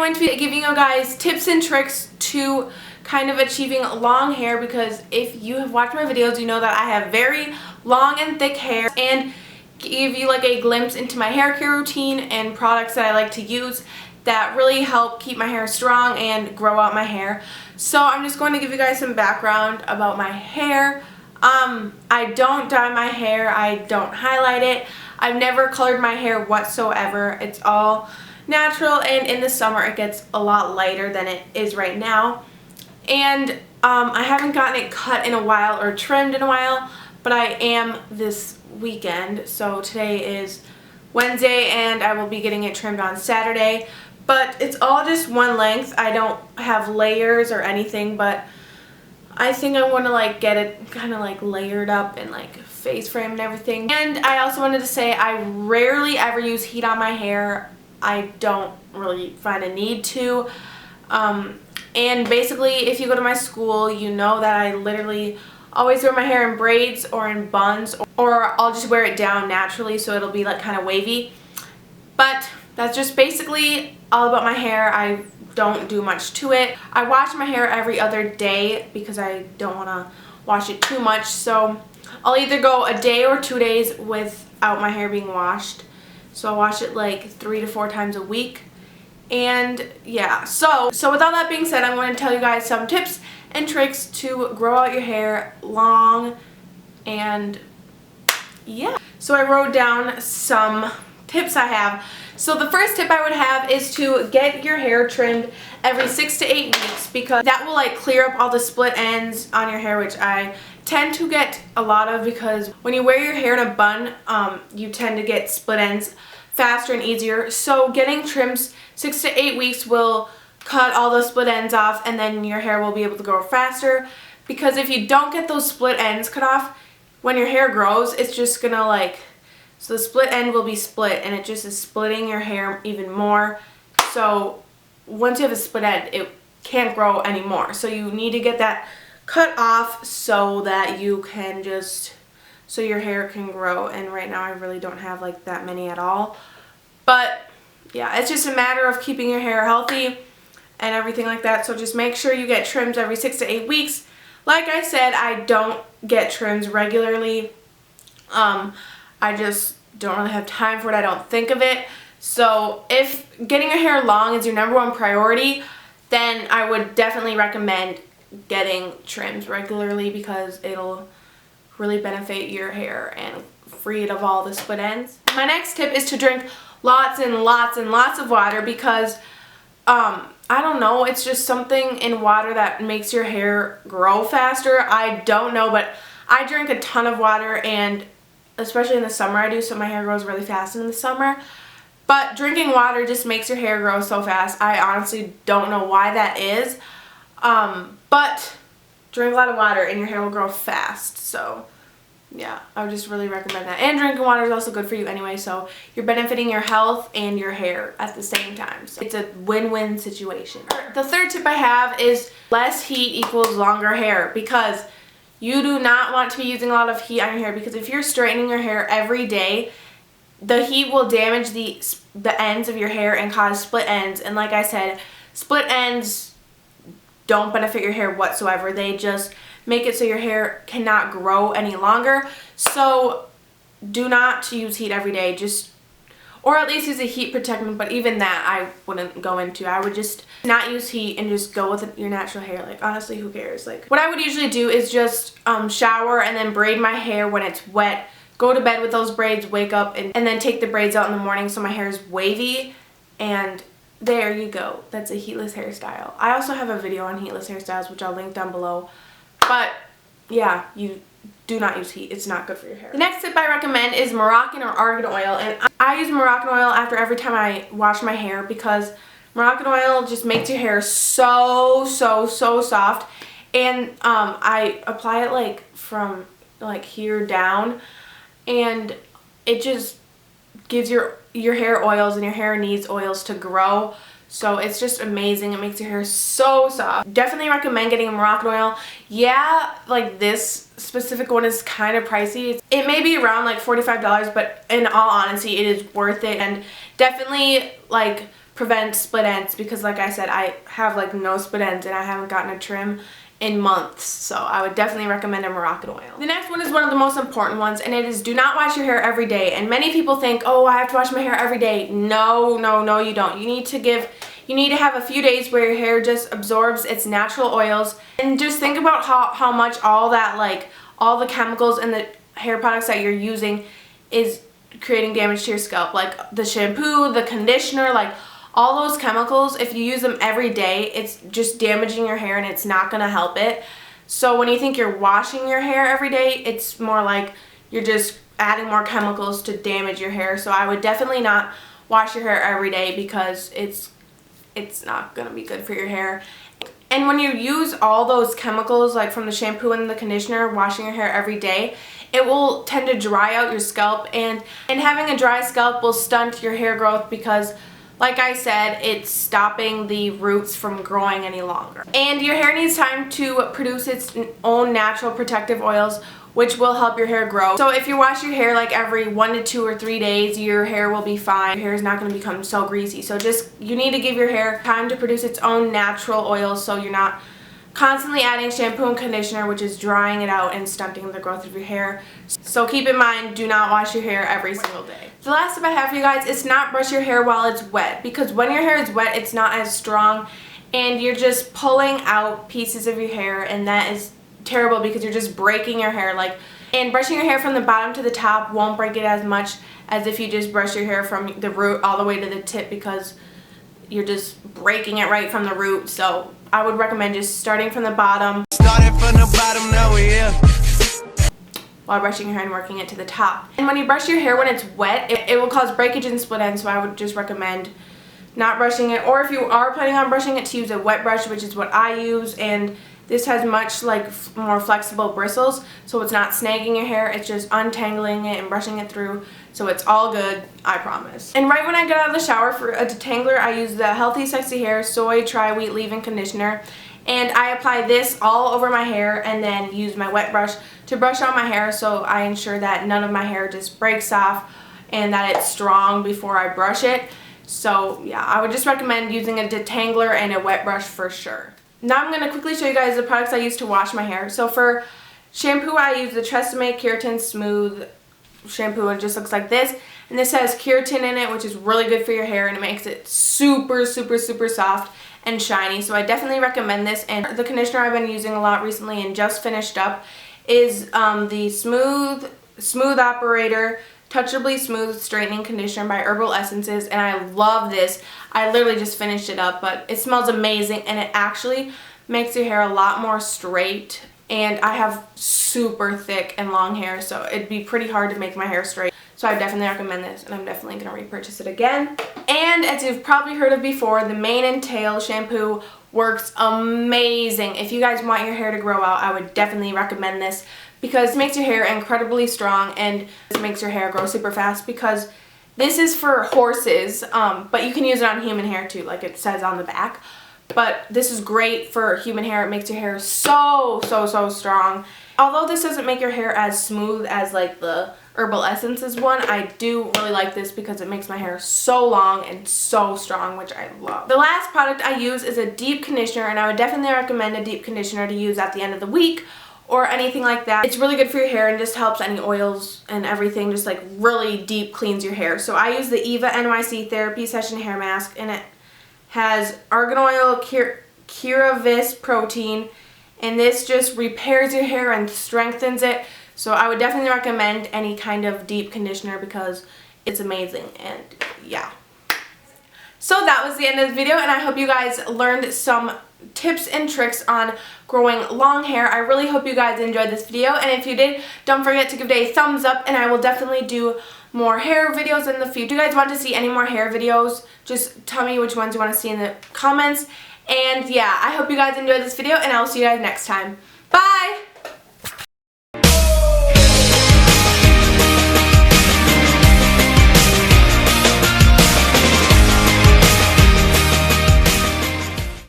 going to be giving you guys tips and tricks to kind of achieving long hair, because if you have watched my videos, you know that I have very long and thick hair, and give you like a glimpse into my hair care routine and products that I like to use that really help keep my hair strong and grow out my hair. So I'm just going to give you guys some background about my hair. I don't dye my hair, I don't highlight it, I've never colored my hair whatsoever. It's all natural, and in the summer it gets a lot lighter than it is right now. And I haven't gotten it cut in a while or trimmed in a while, but I am this weekend. So today is Wednesday and I will be getting it trimmed on Saturday. But it's all just one length. I don't have layers or anything, but I think I want to like get it kind of like layered up and like face frame and everything. And I also wanted to say I rarely ever use heat on my hair. I don't really find a need to. And basically, if you go to my school, you know that I literally always wear my hair in braids or in buns, or I'll just wear it down naturally so it'll be like kind of wavy. But that's just basically all about my hair. I don't do much to it. I wash my hair every other day because I don't want to wash it too much. So I'll either go a day or 2 days without my hair being washed. So I wash it like 3 to 4 times a week. And yeah, so with all that being said, I'm going to tell you guys some tips and tricks to grow out your hair long. And yeah, so I wrote down some tips I have. So the first tip I would have is to get your hair trimmed every 6 to 8 weeks, because that will like clear up all the split ends on your hair, which I tend to get a lot of, because when you wear your hair in a bun, you tend to get split ends faster and easier. So getting trimmed 6 to 8 weeks will cut all those split ends off, and then your hair will be able to grow faster. Because if you don't get those split ends cut off, when your hair grows, it's just gonna like, so the split end will be split, and it just is splitting your hair even more. So once you have a split end, it can't grow anymore. So you need to get that cut off so that you can just, so your hair can grow. And right now I really don't have like that many at all. But yeah, it's just a matter of keeping your hair healthy and everything like that. So just make sure you get trims every 6 to 8 weeks. Like I said, I don't get trims regularly. I just don't really have time for it. I don't think of it. So if getting your hair long is your #1 priority, then I would definitely recommend getting trims regularly, because it'll really benefit your hair and free it of all the split ends. My next tip is to drink lots and lots and lots of water, because I don't know, it's just something in water that makes your hair grow faster. I don't know, but I drink a ton of water, and especially in the summer I do, so my hair grows really fast in the summer. But drinking water just makes your hair grow so fast. I honestly don't know why that is. But drink a lot of water and your hair will grow fast. So yeah, I would just really recommend that. And drinking water is also good for you anyway, so you're benefiting your health and your hair at the same time. So it's a win-win situation. The third tip I have is less heat equals longer hair, because you do not want to be using a lot of heat on your hair, because if you're straightening your hair every day, the heat will damage the ends of your hair and cause split ends. And like I said, split ends don't benefit your hair whatsoever. They just make it so your hair cannot grow any longer. So do not use heat every day, or at least use a heat protectant, but even that I wouldn't go into. I would just not use heat and just go with your natural hair. Like, honestly, who cares? Like, what I would usually do is just shower and then braid my hair when it's wet, go to bed with those braids, wake up, and then take the braids out in the morning so my hair is wavy, and there you go. That's a heatless hairstyle. I also have a video on heatless hairstyles, which I'll link down below. But yeah, you do not use heat. It's not good for your hair. The next tip I recommend is Moroccan or argan oil. And I use Moroccan oil after every time I wash my hair, because Moroccan oil just makes your hair so soft. And I apply it like from like here down, and it just gives your hair oils, and your hair needs oils to grow. So it's just amazing. It makes your hair so soft. Definitely recommend getting a Moroccan oil. Yeah, like this specific one is kind of pricey. It may be around like $45, but in all honesty, it is worth it. And definitely like prevent split ends, because like I said, I have like no split ends and I haven't gotten a trim in months, so I would definitely recommend a Moroccan oil. The next one is one of the most important ones, and it is do not wash your hair every day. And many people think, oh, I have to wash my hair every day. No, no, no, you don't. You need to have a few days where your hair just absorbs its natural oils, and just think about how much all that, like all the chemicals and the hair products that you're using is creating damage to your scalp, like the shampoo, the conditioner, like all those chemicals. If you use them every day, it's just damaging your hair and it's not going to help it. So when you think you're washing your hair every day, it's more like you're just adding more chemicals to damage your hair. So I would definitely not wash your hair every day, because it's not going to be good for your hair. And when you use all those chemicals, like from the shampoo and the conditioner, washing your hair every day, it will tend to dry out your scalp, and having a dry scalp will stunt your hair growth, because like I said, it's stopping the roots from growing any longer. And your hair needs time to produce its own natural protective oils, which will help your hair grow. So if you wash your hair like every 1 to 2 or 3 days, your hair will be fine. Your hair is not going to become so greasy. So you need to give your hair time to produce its own natural oils, so you're not constantly adding shampoo and conditioner, which is drying it out and stunting the growth of your hair. So keep in mind, do not wash your hair every single day. The last tip I have for you guys is not brush your hair while it's wet, because when your hair is wet, it's not as strong and you're just pulling out pieces of your hair, and that is terrible because you're just breaking your hair. And brushing your hair from the bottom to the top won't break it as much as if you just brush your hair from the root all the way to the tip, because you're just breaking it right from the root. So I would recommend just starting from the bottom. Now we're here. While brushing your hair and working it to the top. And when you brush your hair when it's wet, it will cause breakage and split ends, so I would just recommend not brushing it. Or if you are planning on brushing it, to use a wet brush, which is what I use, and this has much more flexible bristles, so it's not snagging your hair, it's just untangling it and brushing it through, so it's all good, I promise. And right when I get out of the shower for a detangler, I use the Healthy Sexy Hair Soy Tri-Wheat Leave-In Conditioner, and I apply this all over my hair and then use my wet brush to brush out my hair, so I ensure that none of my hair just breaks off and that it's strong before I brush it. So yeah, I would just recommend using a detangler and a wet brush for sure. Now I'm going to quickly show you guys the products I use to wash my hair. So for shampoo, I use the Tresemme Keratin Smooth shampoo. It just looks like this. And this has keratin in it, which is really good for your hair, and it makes it super, super, super soft and shiny. So I definitely recommend this. And the conditioner I've been using a lot recently and just finished up is the Smooth Operator Touchably Smooth Straightening Conditioner by Herbal Essences, and I love this. I literally just finished it up, but it smells amazing, and it actually makes your hair a lot more straight. And I have super thick and long hair, so it'd be pretty hard to make my hair straight. So I definitely recommend this, and I'm definitely going to repurchase it again. And as you've probably heard of before, the Mane and Tail shampoo works amazing. If you guys want your hair to grow out, I would definitely recommend this, because it makes your hair incredibly strong and it makes your hair grow super fast, because this is for horses, but you can use it on human hair too, like it says on the back. But this is great for human hair. It makes your hair so, so, so strong. Although this doesn't make your hair as smooth as like the Herbal Essences one, I do really like this because it makes my hair so long and so strong, which I love. The last product I use is a deep conditioner, and I would definitely recommend a deep conditioner to use at the end of the week or anything like that. It's really good for your hair and just helps any oils and everything, just like really deep cleans your hair. So I use the Eva NYC Therapy Session Hair Mask, and it has argan oil, Keravis protein, and this just repairs your hair and strengthens it. So I would definitely recommend any kind of deep conditioner because it's amazing. And yeah. So that was the end of the video, and I hope you guys learned some tips and tricks on growing long hair. I really hope you guys enjoyed this video, and if you did, don't forget to give it a thumbs up, and I will definitely do more hair videos in the future. If you guys want to see any more hair videos, just tell me which ones you want to see in the comments. And yeah, I hope you guys enjoyed this video, and I will see you guys next time. Bye!